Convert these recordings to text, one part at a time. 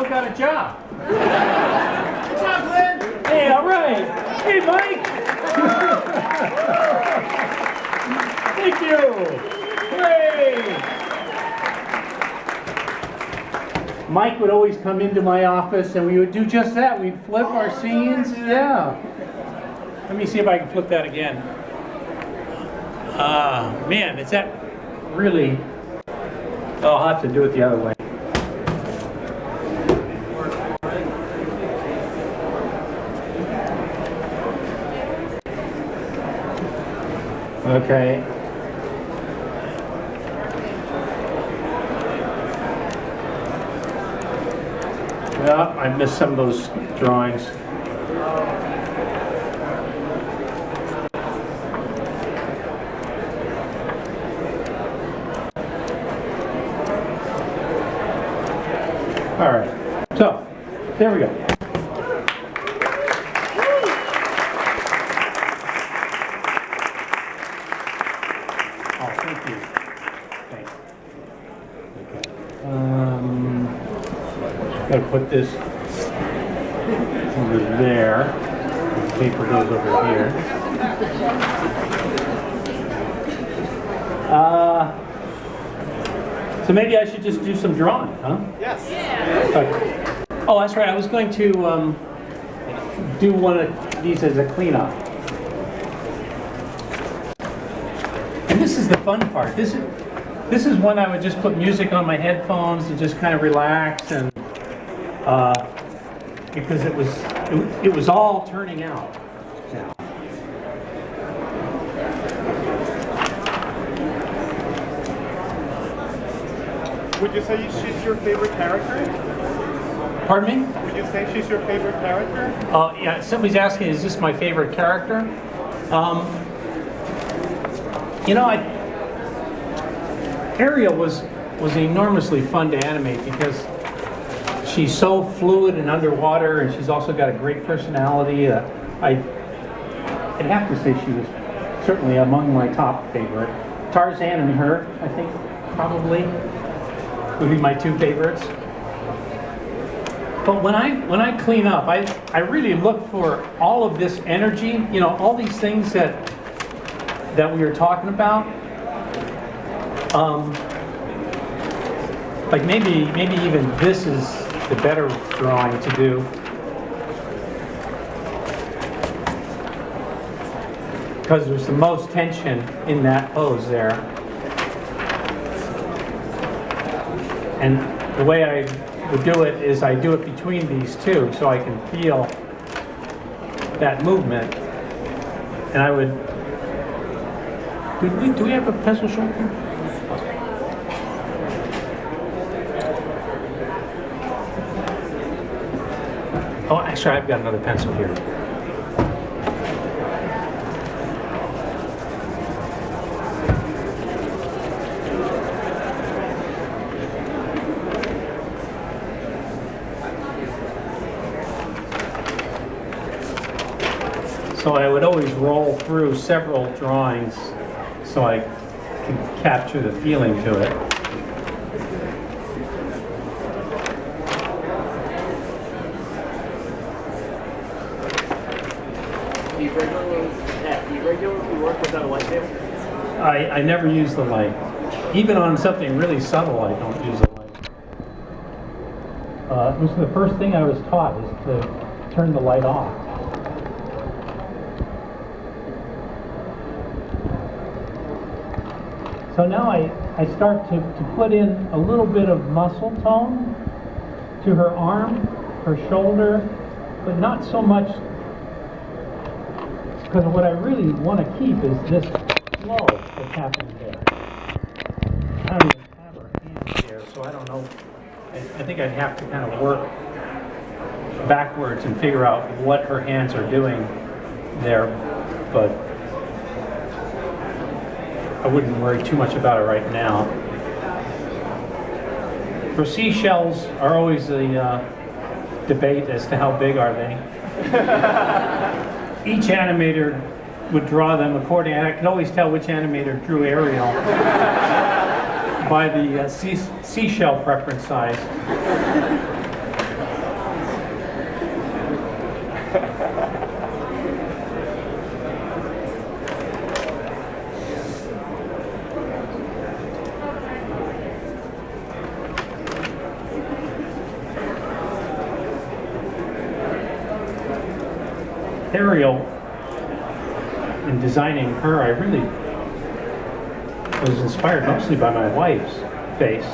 still got a job. Good job, Glenn. Hey, all right. Hey, Mike. Thank you. Hooray. Mike would always come into my office and we would do just that. We'd flip our scenes. Yeah. Let me see if I can flip that again. Man, is that really... Oh, I'll have to do it the other way. Okay. Yeah, I missed some of those drawings. All right, so there we go. Oh, thank you. Thanks. Okay. Gotta put this over there. The paper goes over here. So maybe I should just do some drawing, huh? Yes. Okay. Oh, that's right. I was going to do one of these as a cleanup. And this is the fun part. This is when I would just put music on my headphones and just kind of relax, and because it was all turning out now. Would you say she's your favorite character? Pardon me? Would you say she's your favorite character? Yeah, somebody's asking, is this my favorite character? You know, Ariel was enormously fun to animate because she's so fluid and underwater, and she's also got a great personality. I'd have to say she was certainly among my top favorite. Tarzan and her, I think, probably would be my two favorites. But when I clean up, I really look for all of this energy, you know, all these things that we were talking about. Like maybe even this is the better drawing to do. Because there's the most tension in that pose there. And the way I would do it is I do it between these two so I can feel that movement. And I would... Do we have a pencil sharpener? Oh, actually, I've got another pencil here. So I would always roll through several drawings so I can capture the feeling to it. Do you regularly work without a light table? I never use the light. Even on something really subtle, I don't use the light. It was the first thing I was taught is to turn the light off. So now I start to put in a little bit of muscle tone to her arm, her shoulder, but not so much, because what I really want to keep is this flow that's happening there. I don't even have her hands there, so I don't know. I think I'd have to kind of work backwards and figure out what her hands are doing there, but I wouldn't worry too much about it right now. For seashells are always a debate as to how big are they. Each animator would draw them according, and I could always tell which animator drew Ariel by the seashell preference size. Ariel, in designing her, I really was inspired mostly by my wife's face.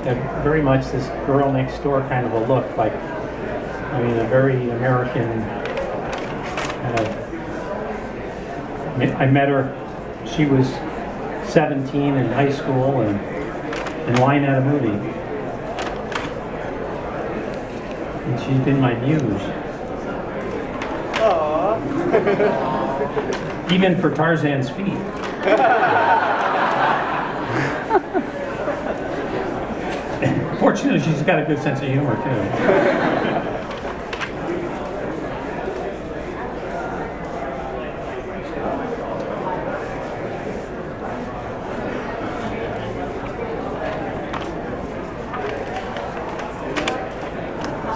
And very much this girl next door kind of a look, like, I mean, a very American kind of. I met her, she was 17 in high school and in line at a movie. And she's been my muse. Aww. Even for Tarzan's feet. Fortunately, she's got a good sense of humor, too.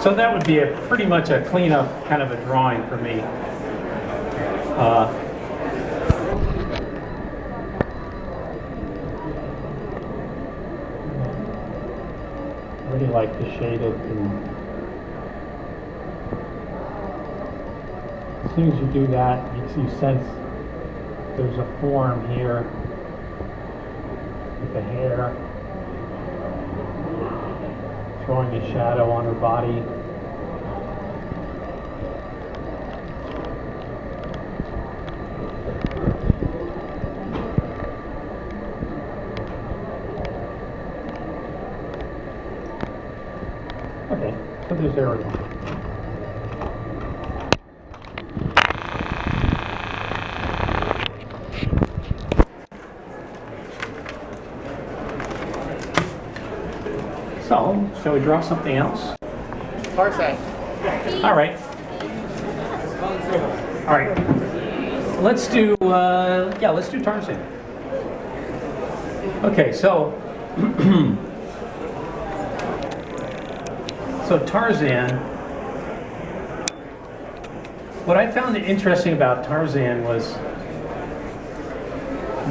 So that would be pretty much a cleanup kind of a drawing for me. I really like the shade of as soon as you do that, you sense there's a form here with the hair throwing a shadow on her body. Okay, so there's Ariel. So, shall we draw something else? Tarzan. All right. All right. Let's do, let's do Tarzan. Okay, so, so Tarzan, what I found interesting about Tarzan was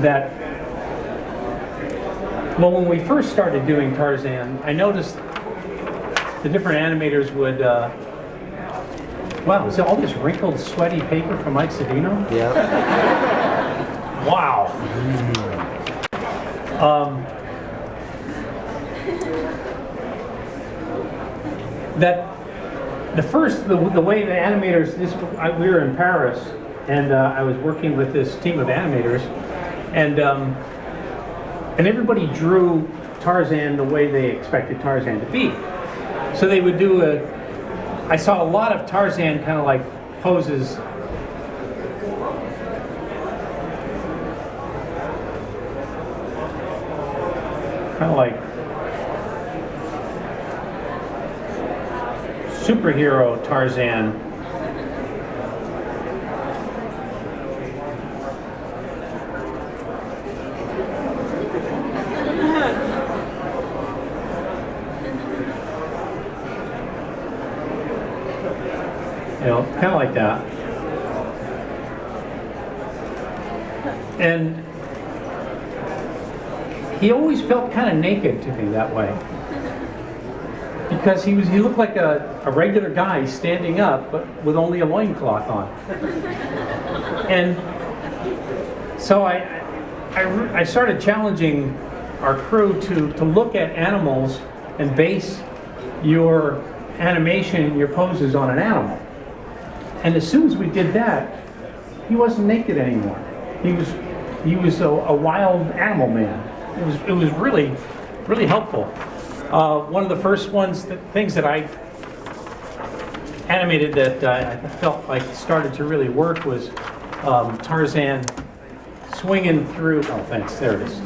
that, well, when we first started doing Tarzan, I noticed the different animators would, wow, is it all this wrinkled, sweaty paper from Mike Savino? Yeah. Wow. That the way the animators, we were in Paris, and I was working with this team of animators, and everybody drew Tarzan the way they expected Tarzan to be. So they would do I saw a lot of Tarzan kind of like poses. Kind of like superhero Tarzan. You know, kind of like that. And he always felt kind of naked to me that way. Because he looked like a regular guy standing up, but with only a loincloth on. And so I started challenging our crew to look at animals and base your animation, your poses on an animal. And as soon as we did that, he wasn't naked anymore. He was a wild animal man. It was really, really helpful. One of the first things that I animated that I felt like started to really work was Tarzan swinging through. Oh, thanks. There it is.